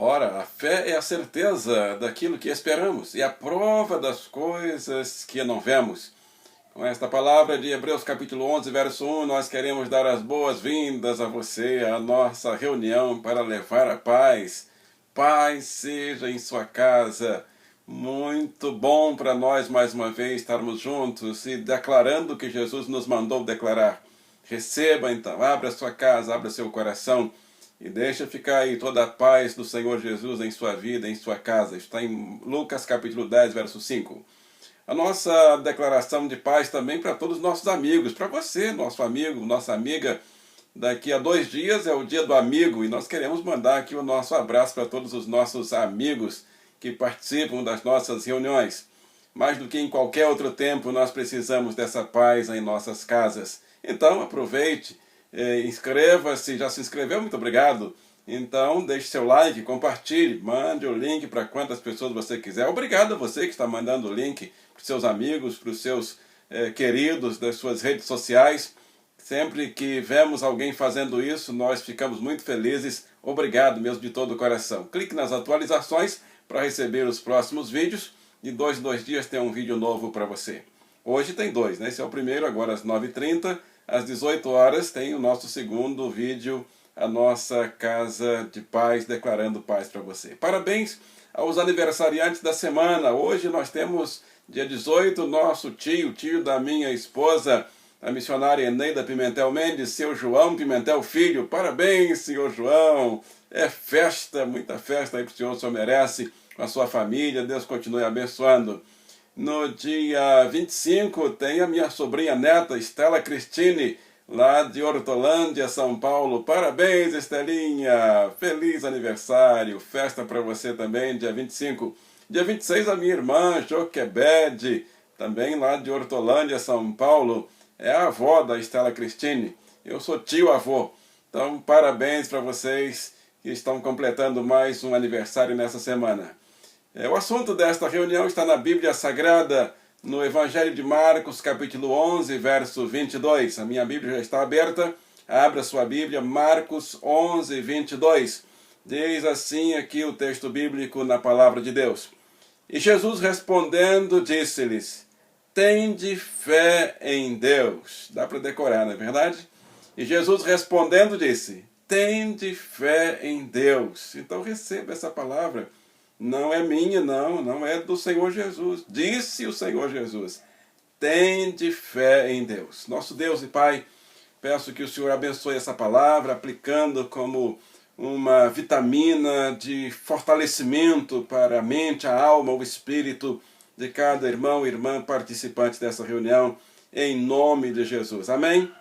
Ora, a fé é a certeza daquilo que esperamos e a prova das coisas que não vemos. Com esta palavra de Hebreus capítulo 11, verso 1, nós queremos dar as boas-vindas a você, à nossa reunião para levar a paz. Paz seja em sua casa. Muito bom para nós mais uma vez estarmos juntos e declarando o que Jesus nos mandou declarar. Receba então, abra sua casa, abra seu coração e deixa ficar aí toda a paz do Senhor Jesus em sua vida, em sua casa. Está em Lucas capítulo 10, verso 5. A nossa declaração de paz também para todos os nossos amigos, para você, nosso amigo, nossa amiga. Daqui a 2 dias é o dia do amigo e nós queremos mandar aqui o nosso abraço para todos os nossos amigos que participam das nossas reuniões. Mais do que em qualquer outro tempo, nós precisamos dessa paz em nossas casas. Então, aproveite, inscreva-se, já se inscreveu? Muito obrigado. Então, deixe seu like, compartilhe, mande o link para quantas pessoas você quiser. Obrigado a você que está mandando o link para os seus amigos, para os seus queridos das suas redes sociais. Sempre que vemos alguém fazendo isso, nós ficamos muito felizes. Obrigado mesmo de todo o coração. Clique nas atualizações para receber os próximos vídeos. De 2 em 2 dias tem um vídeo novo para você. Hoje tem 2, né? Esse é o primeiro, agora às 9h30. Às 18 horas tem o nosso segundo vídeo, a nossa Casa de Paz, declarando paz para você. Parabéns aos aniversariantes da semana. Hoje nós temos, dia 18, nosso tio da minha esposa, a missionária Eneida Pimentel Mendes, seu João Pimentel Filho. Parabéns, senhor João. É festa, muita festa aí para o senhor merece, com a sua família. Deus continue abençoando. No dia 25 tem a minha sobrinha neta, Estela Cristine, lá de Hortolândia, São Paulo. Parabéns, Estelinha. Feliz aniversário. Festa para você também, dia 25. Dia 26 a minha irmã, Joquebede, também lá de Hortolândia, São Paulo. É a avó da Estela Cristine. Eu sou tio-avô. Então, parabéns para vocês que estão completando mais um aniversário nessa semana. O assunto desta reunião está na Bíblia Sagrada, no Evangelho de Marcos, capítulo 11, verso 22. A minha Bíblia já está aberta. Abra sua Bíblia, Marcos 11, 22. Diz assim aqui o texto bíblico na palavra de Deus. E Jesus respondendo disse-lhes: tende fé em Deus. Dá para decorar, não é verdade? E Jesus respondendo disse: tende fé em Deus. Então receba essa palavra. Não é minha, não é do Senhor Jesus. Disse o Senhor Jesus: tende fé em Deus. Nosso Deus e Pai, peço que o Senhor abençoe essa palavra, aplicando como uma vitamina de fortalecimento para a mente, a alma, o espírito de cada irmão e irmã participante dessa reunião, em nome de Jesus. Amém?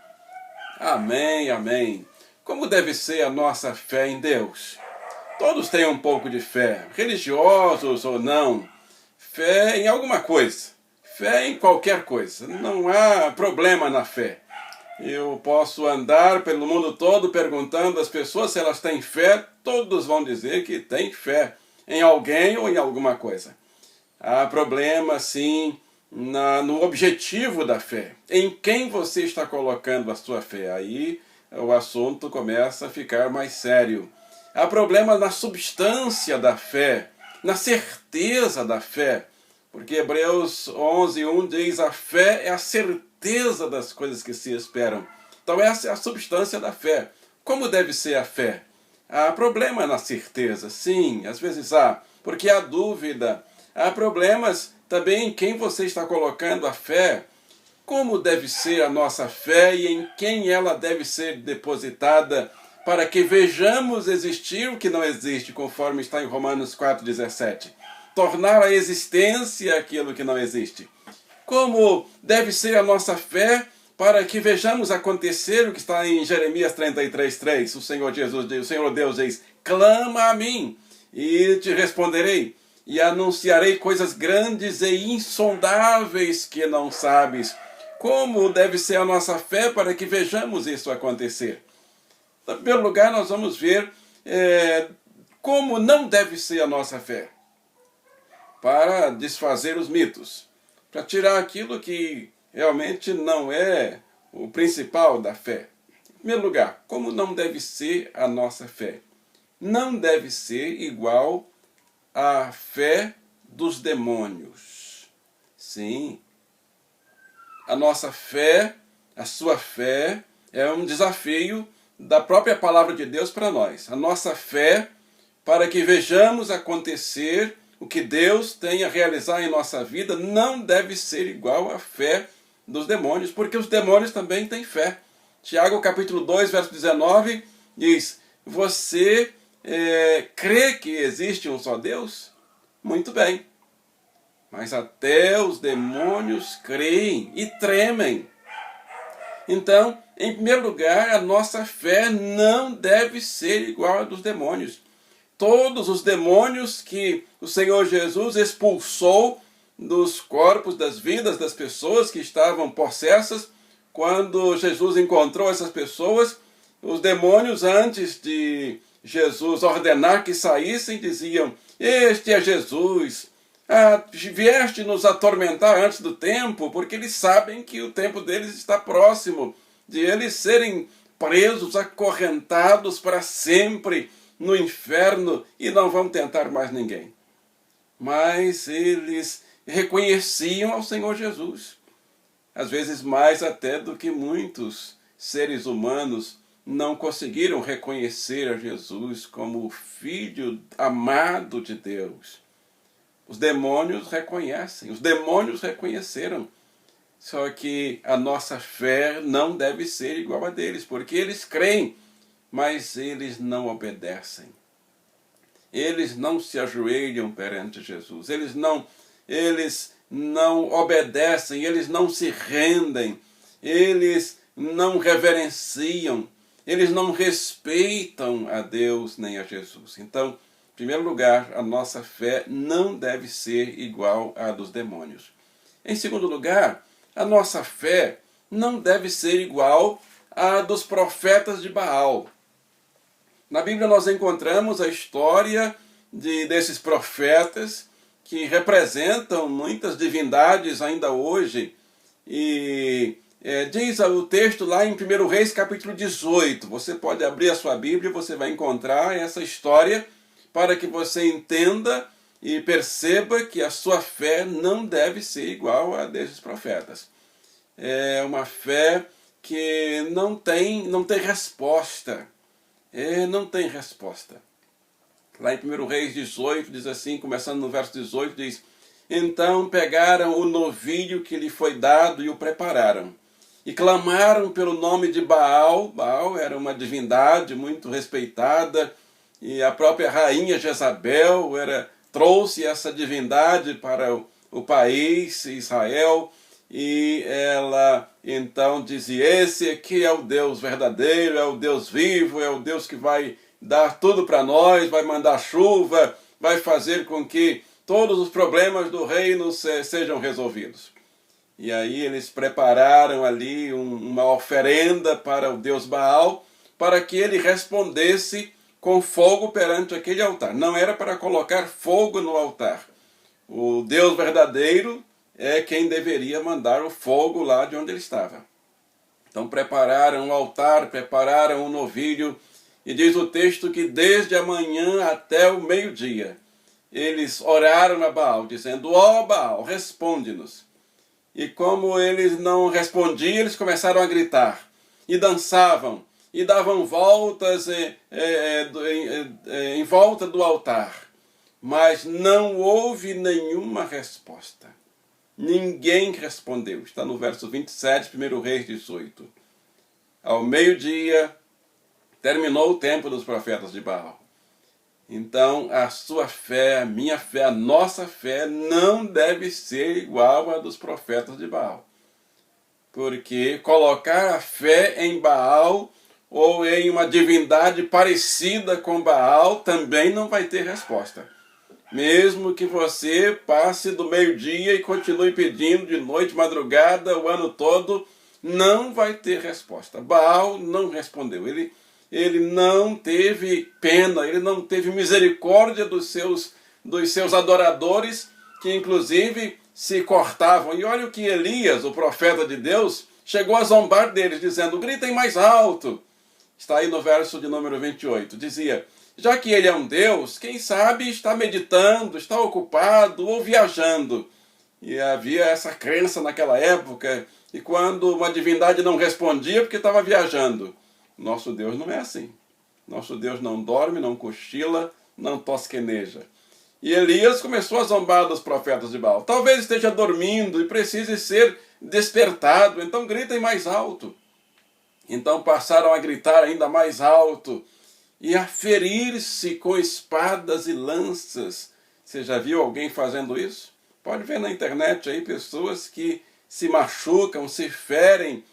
Amém, amém. Como deve ser a nossa fé em Deus? Todos têm um pouco de fé, religiosos ou não. Fé em alguma coisa. Fé em qualquer coisa. Não há problema na fé. Eu posso andar pelo mundo todo perguntando às pessoas se elas têm fé. Todos vão dizer que têm fé em alguém ou em alguma coisa. Há problema, sim, no objetivo da fé. Em quem você está colocando a sua fé? Aí o assunto começa a ficar mais sério. Há problema na substância da fé, na certeza da fé. Porque Hebreus 11:1 diz: a fé é a certeza das coisas que se esperam. Então essa é a substância da fé. Como deve ser a fé? Há problema na certeza, sim, às vezes há, porque há dúvida. Há problemas também em quem você está colocando a fé. Como deve ser a nossa fé e em quem ela deve ser depositada para que vejamos existir o que não existe, conforme está em Romanos 4,17. Tornar a existência aquilo que não existe. Como deve ser a nossa fé para que vejamos acontecer o que está em Jeremias 33:3. O Senhor Jesus diz, o Senhor Deus diz: clama a mim e te responderei, e anunciarei coisas grandes e insondáveis que não sabes. Como deve ser a nossa fé para que vejamos isso acontecer? Em primeiro lugar, nós vamos ver como não deve ser a nossa fé. Para desfazer os mitos. Para tirar aquilo que realmente não é o principal da fé. Em primeiro lugar, como não deve ser a nossa fé? não deve ser igual à fé dos demônios. Sim, a nossa fé, a sua fé, é um desafio da própria palavra de Deus para nós. A nossa fé, para que vejamos acontecer o que Deus tem a realizar em nossa vida, não deve ser igual à fé dos demônios, porque os demônios também têm fé. Tiago capítulo 2, verso 19, diz: você crê que existe um só Deus? Muito bem. Mas até os demônios creem e tremem. Então, em primeiro lugar, a nossa fé não deve ser igual à dos demônios. Todos os demônios que o Senhor Jesus expulsou dos corpos, das vidas das pessoas que estavam possessas, quando Jesus encontrou essas pessoas, os demônios, antes de Jesus ordenar que saíssem, diziam: este é Jesus, vieste nos atormentar antes do tempo, porque eles sabem que o tempo deles está próximo, de eles serem presos, acorrentados para sempre no inferno, e não vão tentar mais ninguém. Mas eles reconheciam ao Senhor Jesus, às vezes mais até do que muitos seres humanos não conseguiram reconhecer a Jesus como o Filho amado de Deus. Os demônios reconhecem, os demônios reconheceram. Só que a nossa fé não deve ser igual a deles, porque eles creem, mas eles não obedecem. Eles não se ajoelham perante Jesus, eles não obedecem, eles não se rendem, eles não reverenciam, eles não respeitam a Deus nem a Jesus. Então, em primeiro lugar, a nossa fé não deve ser igual à dos demônios. Em segundo lugar, a nossa fé não deve ser igual à dos profetas de Baal. Na Bíblia nós encontramos a história desses profetas que representam muitas divindades ainda hoje. E diz o texto lá em 1 Reis capítulo 18. Você pode abrir a sua Bíblia e você vai encontrar essa história para que você entenda e perceba que a sua fé não deve ser igual a desses profetas. É uma fé que não tem resposta. Não tem resposta. Lá em 1 Reis 18 diz assim, começando no verso 18, diz: então pegaram o novilho que lhe foi dado e o prepararam, e clamaram pelo nome de Baal. Baal era uma divindade muito respeitada, e a própria rainha Jezabel trouxe essa divindade para o país, Israel, e ela então dizia: esse aqui é o Deus verdadeiro, é o Deus vivo, é o Deus que vai dar tudo para nós, vai mandar chuva, vai fazer com que todos os problemas do reino sejam resolvidos. E aí eles prepararam ali uma oferenda para o Deus Baal, para que ele respondesse com fogo perante aquele altar. Não era para colocar fogo no altar. O Deus verdadeiro é quem deveria mandar o fogo lá de onde ele estava. Então prepararam o altar, prepararam o novilho, e diz o texto que desde a manhã até o meio-dia eles oraram a Baal, dizendo: ó Baal, responde-nos. E como eles não respondiam, eles começaram a gritar, e dançavam, e davam voltas em volta do altar. Mas não houve nenhuma resposta. Ninguém respondeu. Está no verso 27, 1 Reis 18. Ao meio-dia, terminou o tempo dos profetas de Baal. Então, a sua fé, a minha fé, a nossa fé não deve ser igual à dos profetas de Baal. Porque colocar a fé em Baal ou em uma divindade parecida com Baal também não vai ter resposta. Mesmo que você passe do meio-dia e continue pedindo de noite, madrugada, o ano todo, não vai ter resposta. Baal não respondeu. Ele não teve pena, ele não teve misericórdia dos seus adoradores, que inclusive se cortavam. E olha o que Elias, o profeta de Deus, chegou a zombar deles, dizendo: gritem mais alto. Está aí no verso de número 28. Dizia: Já que ele é um Deus, quem sabe está meditando, está ocupado ou viajando. E havia essa crença naquela época, e quando uma divindade não respondia porque estava viajando. Nosso Deus não é assim. Nosso Deus não dorme, não cochila, não tosqueneja. E Elias começou a zombar dos profetas de Baal. Talvez esteja dormindo e precise ser despertado, então gritem mais alto. Então passaram a gritar ainda mais alto e a ferir-se com espadas e lanças. Você já viu alguém fazendo isso? Pode ver na internet aí pessoas que se machucam, se ferem,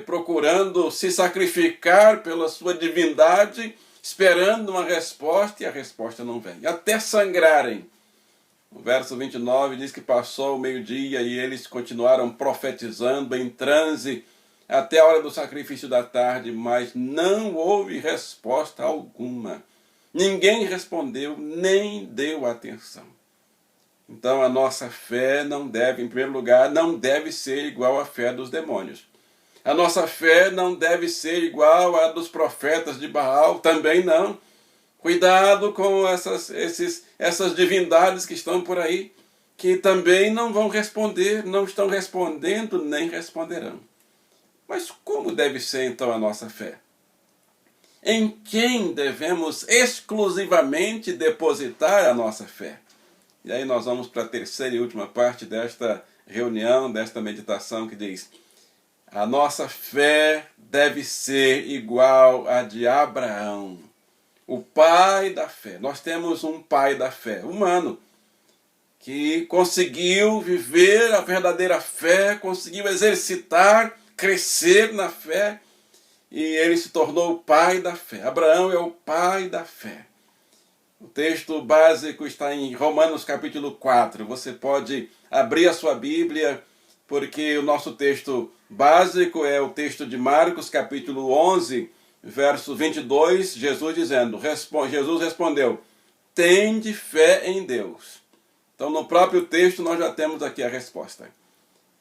procurando se sacrificar pela sua divindade, esperando uma resposta, e a resposta não vem. Até sangrarem. O verso 29 diz que passou o meio-dia e eles continuaram profetizando em transe até a hora do sacrifício da tarde, mas não houve resposta alguma. Ninguém respondeu, nem deu atenção. Então a nossa fé não deve, em primeiro lugar, não deve ser igual à fé dos demônios. A nossa fé não deve ser igual à dos profetas de Baal, também não. Cuidado com essas divindades que estão por aí, que também não vão responder, não estão respondendo, nem responderão. Mas como deve ser então a nossa fé? Em quem devemos exclusivamente depositar a nossa fé? E aí nós vamos para a terceira e última parte desta reunião, desta meditação, que diz: a nossa fé deve ser igual à de Abraão, o pai da fé. Nós temos um pai da fé, humano, que conseguiu viver a verdadeira fé, conseguiu exercitar, crescer na fé, e ele se tornou o pai da fé. Abraão é o pai da fé. O texto básico está em Romanos capítulo 4. Você pode abrir a sua Bíblia, porque o nosso texto básico é o texto de Marcos capítulo 11, verso 22, Jesus dizendo, Jesus respondeu: tende fé em Deus. Então no próprio texto nós já temos aqui a resposta.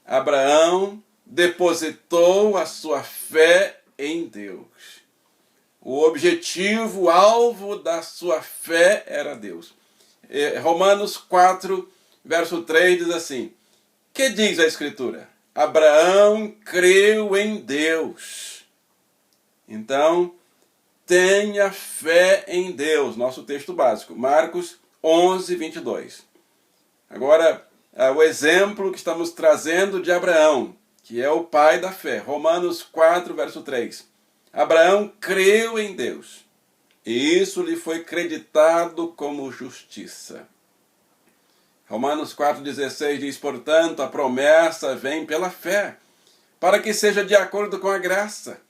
Abraão depositou a sua fé em Deus. O objetivo, o alvo da sua fé era Deus. Romanos 4, verso 3 diz assim: que diz a Escritura? Abraão creu em Deus. Então, tenha fé em Deus. Nosso texto básico, Marcos 11, 22. Agora, o exemplo que estamos trazendo de Abraão, que é o pai da fé. Romanos 4, verso 3. Abraão creu em Deus, e isso lhe foi creditado como justiça. Romanos 4,16 diz, portanto, a promessa vem pela fé, para que seja de acordo com a graça,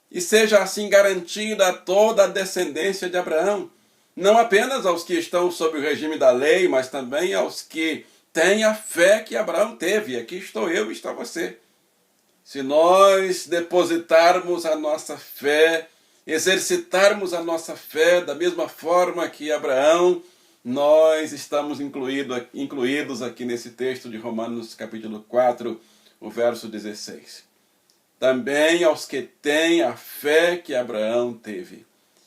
e seja assim garantida a toda a descendência de Abraão, não apenas aos que estão sob o regime da lei, mas também aos que têm a fé que Abraão teve. E aqui estou eu e está você. Se nós depositarmos a nossa fé, exercitarmos a nossa fé da mesma forma que Abraão, nós estamos incluídos aqui nesse texto de Romanos capítulo 4, o verso 16. Também aos que têm a fé que Abraão teve.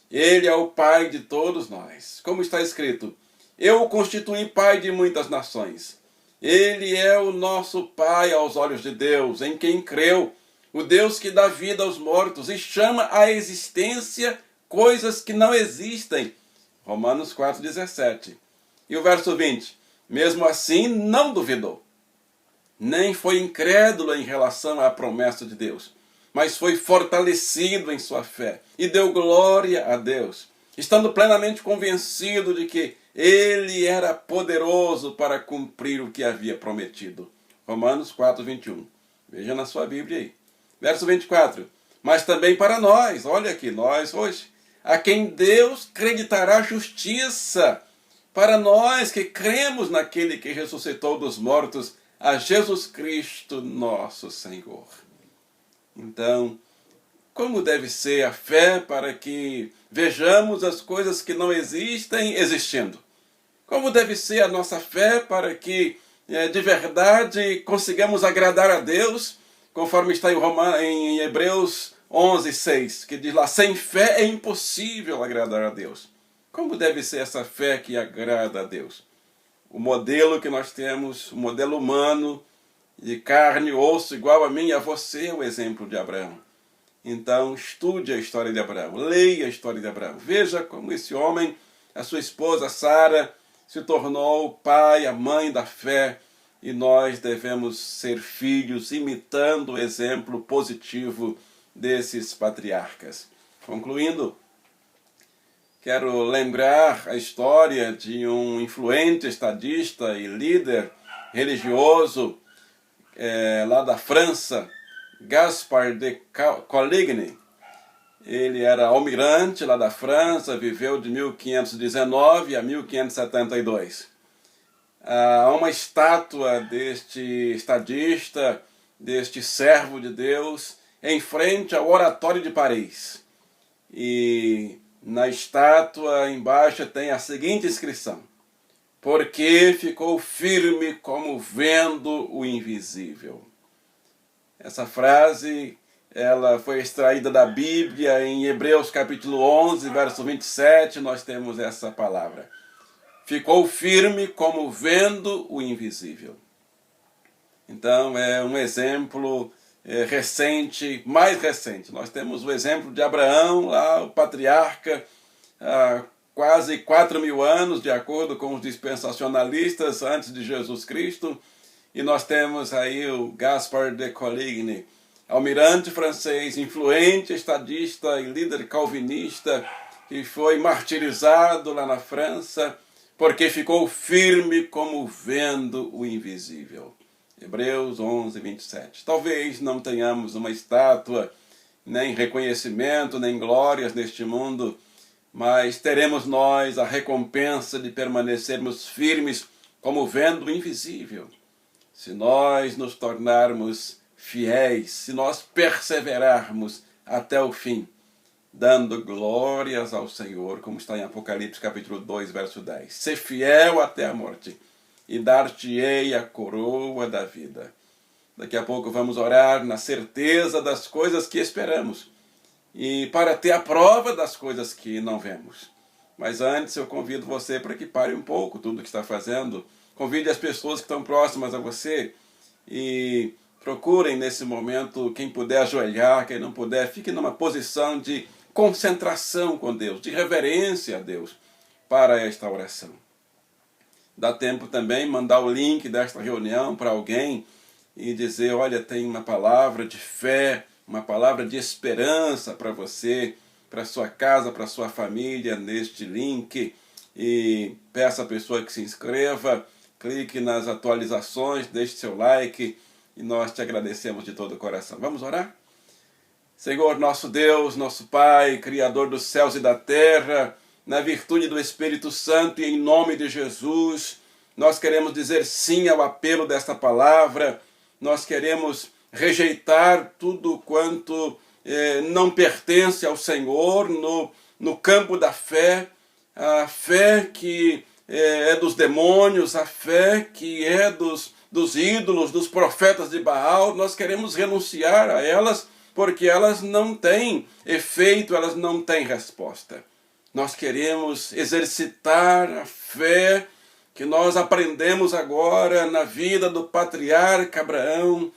Ele é o pai de todos nós. Como está escrito, eu o constituí pai de muitas nações. Ele é o nosso Pai aos olhos de Deus, em quem creu, o Deus que dá vida aos mortos e chama à existência coisas que não existem. Romanos 4,17. E o verso 20. Mesmo assim, não duvidou, nem foi incrédulo em relação à promessa de Deus, mas foi fortalecido em sua fé e deu glória a Deus, estando plenamente convencido de que ele era poderoso para cumprir o que havia prometido. Romanos 4, 21. Veja na sua Bíblia aí. Verso 24. Mas também para nós, olha aqui, nós hoje, a quem Deus creditará justiça, para nós que cremos naquele que ressuscitou dos mortos, a Jesus Cristo nosso Senhor. Então, como deve ser a fé para que vejamos as coisas que não existem existindo? Como deve ser a nossa fé para que de verdade consigamos agradar a Deus, conforme está em Hebreus 11, 6, que diz lá, sem fé é impossível agradar a Deus. Como deve ser essa fé que agrada a Deus? O modelo que nós temos, o modelo humano, de carne e osso, igual a mim e a você, é o exemplo de Abraão. Então, estude a história de Abraão, leia a história de Abraão. Veja como esse homem, a sua esposa Sara, se tornou o pai, a mãe da fé, e nós devemos ser filhos imitando o exemplo positivo desses patriarcas. Concluindo, quero lembrar a história de um influente estadista e líder religioso lá da França, Gaspard de Coligny. Ele era almirante lá da França, viveu de 1519 a 1572. Há uma estátua deste estadista, deste servo de Deus, em frente ao Oratório de Paris. E na estátua embaixo tem a seguinte inscrição: porque ficou firme como vendo o invisível. Essa frase ela foi extraída da Bíblia, em Hebreus capítulo 11, verso 27, nós temos essa palavra. Ficou firme como vendo o invisível. Então é um exemplo recente, mais recente. Nós temos o exemplo de Abraão, lá o patriarca, há quase 4.000 anos, de acordo com os dispensacionalistas, antes de Jesus Cristo. E nós temos aí o Gaspard de Coligny, almirante francês, influente estadista e líder calvinista, que foi martirizado lá na França, porque ficou firme como vendo o invisível. Hebreus 11, 27. Talvez não tenhamos uma estátua, nem reconhecimento, nem glórias neste mundo, mas teremos nós a recompensa de permanecermos firmes como vendo o invisível. Se nós nos tornarmos fiéis, se nós perseverarmos até o fim, dando glórias ao Senhor, como está em Apocalipse capítulo 2, verso 10. Ser fiel até a morte, e dar-te-ei a coroa da vida. Daqui a pouco vamos orar na certeza das coisas que esperamos, e para ter a prova das coisas que não vemos. Mas antes eu convido você para que pare um pouco tudo o que está fazendo. Convide as pessoas que estão próximas a você e procurem nesse momento, quem puder ajoelhar, quem não puder, fique numa posição de concentração com Deus, de reverência a Deus para esta oração. Dá tempo também mandar o link desta reunião para alguém e dizer, olha, tem uma palavra de fé, uma palavra de esperança para você, para sua casa, para sua família, neste link. E peça à pessoa que se inscreva, clique nas atualizações, deixe seu like e nós te agradecemos de todo o coração. Vamos orar? Senhor, nosso Deus, nosso Pai, Criador dos céus e da terra, na virtude do Espírito Santo e em nome de Jesus, nós queremos dizer sim ao apelo desta palavra, nós queremos rejeitar tudo quanto não pertence ao Senhor no campo da fé, a fé que é dos demônios, a fé que é dos ídolos, dos profetas de Baal. Nós queremos renunciar a elas porque elas não têm efeito, elas não têm resposta. Nós queremos exercitar a fé que nós aprendemos agora na vida do patriarca Abraão,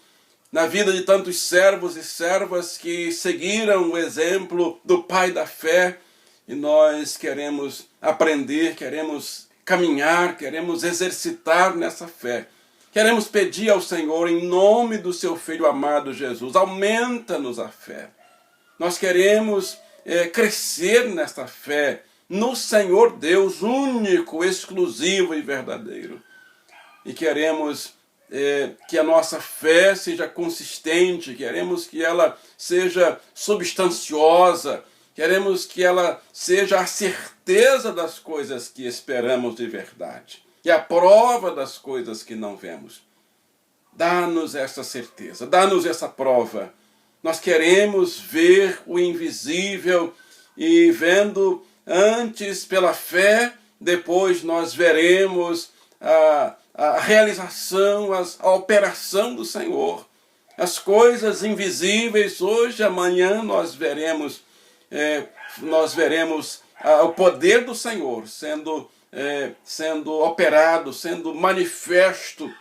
na vida de tantos servos e servas que seguiram o exemplo do pai da fé, e nós queremos aprender, queremos caminhar, queremos exercitar nessa fé. Queremos pedir ao Senhor, em nome do seu Filho amado Jesus, aumenta-nos a fé. Nós queremos crescer nesta fé, no Senhor Deus único, exclusivo e verdadeiro. E queremos que a nossa fé seja consistente, queremos que ela seja substanciosa, queremos que ela seja a certeza das coisas que esperamos de verdade e a prova das coisas que não vemos. Dá-nos essa certeza, dá-nos essa prova. Nós queremos ver o invisível e vendo antes pela fé, depois nós veremos a realização, a operação do Senhor. As coisas invisíveis hoje, amanhã nós veremos o poder do Senhor sendo operado, sendo manifesto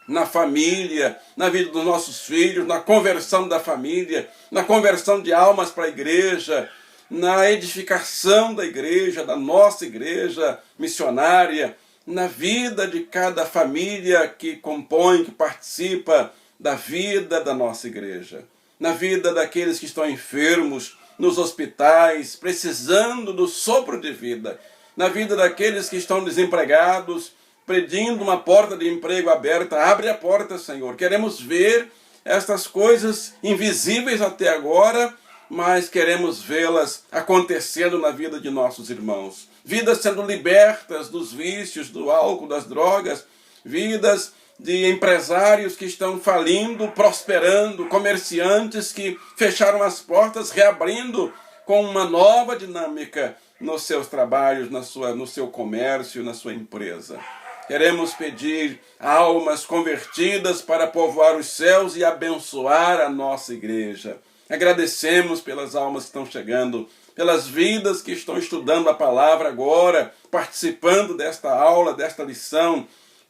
na família, na vida dos nossos filhos, na conversão da família, na conversão de almas para a igreja, na edificação da igreja, da nossa igreja missionária, na vida de cada família que compõe, que participa da vida da nossa igreja, na vida daqueles que estão enfermos, nos hospitais, precisando do sopro de vida, na vida daqueles que estão desempregados, pedindo uma porta de emprego aberta. Abre a porta, Senhor. Queremos ver estas coisas invisíveis até agora, mas queremos vê-las acontecendo na vida de nossos irmãos. Vidas sendo libertas dos vícios, do álcool, das drogas, vidas de empresários que estão falindo, prosperando, comerciantes que fecharam as portas, reabrindo com uma nova dinâmica nos seus trabalhos, no seu comércio, na sua empresa. Queremos pedir almas convertidas para povoar os céus e abençoar a nossa igreja. Agradecemos pelas almas que estão chegando, pelas vidas que estão estudando a palavra agora, participando desta aula, desta lição,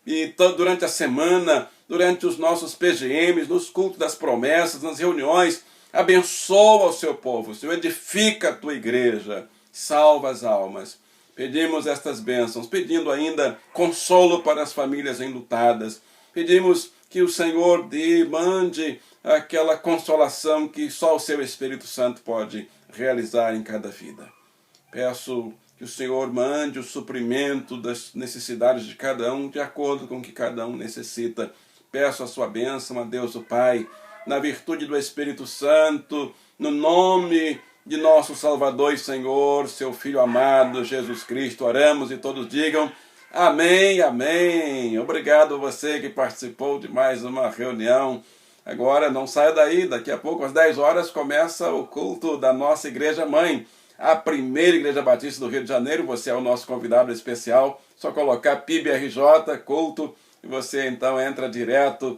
e durante a semana, durante os nossos PGMs, nos cultos das promessas, nas reuniões. Abençoa o seu povo, Senhor, edifica a tua igreja, salva as almas. Pedimos estas bênçãos, pedindo ainda consolo para as famílias enlutadas. Pedimos que o Senhor mande aquela consolação que só o seu Espírito Santo pode realizar em cada vida. Peço que o Senhor mande o suprimento das necessidades de cada um, de acordo com o que cada um necessita. Peço a sua bênção a Deus o Pai, na virtude do Espírito Santo, no nome de nosso Salvador e Senhor, seu Filho amado, Jesus Cristo. Oramos e todos digam amém, amém. Obrigado a você que participou de mais uma reunião. Agora não saia daí, daqui a pouco às 10 horas começa o culto da nossa Igreja Mãe, a primeira Igreja Batista do Rio de Janeiro. Você é o nosso convidado especial, só colocar PIB-RJ, culto, e você então entra direto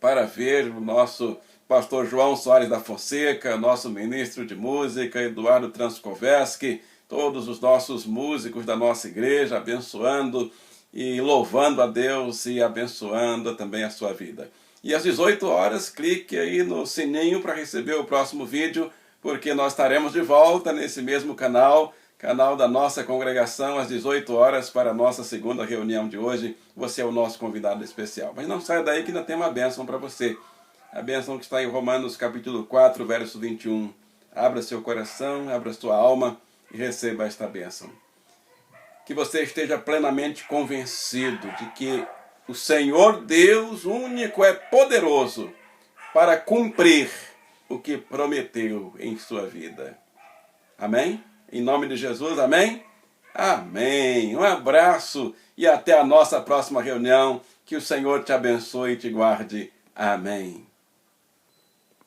para ver o nosso pastor João Soares da Fonseca, nosso ministro de música, Eduardo Transcoveski, todos os nossos músicos da nossa igreja, abençoando e louvando a Deus e abençoando também a sua vida. E às 18 horas, clique aí no sininho para receber o próximo vídeo, porque nós estaremos de volta nesse mesmo canal da nossa congregação, às 18 horas, para a nossa segunda reunião de hoje. Você é o nosso convidado especial. Mas não saia daí que ainda tem uma bênção para você. A bênção que está em Romanos capítulo 4, verso 21. Abra seu coração, abra sua alma e receba esta bênção. Que você esteja plenamente convencido de que o Senhor Deus único é poderoso para cumprir o que prometeu em sua vida. Amém? Em nome de Jesus, amém? Amém. Um abraço e até a nossa próxima reunião. Que o Senhor te abençoe e te guarde. Amém.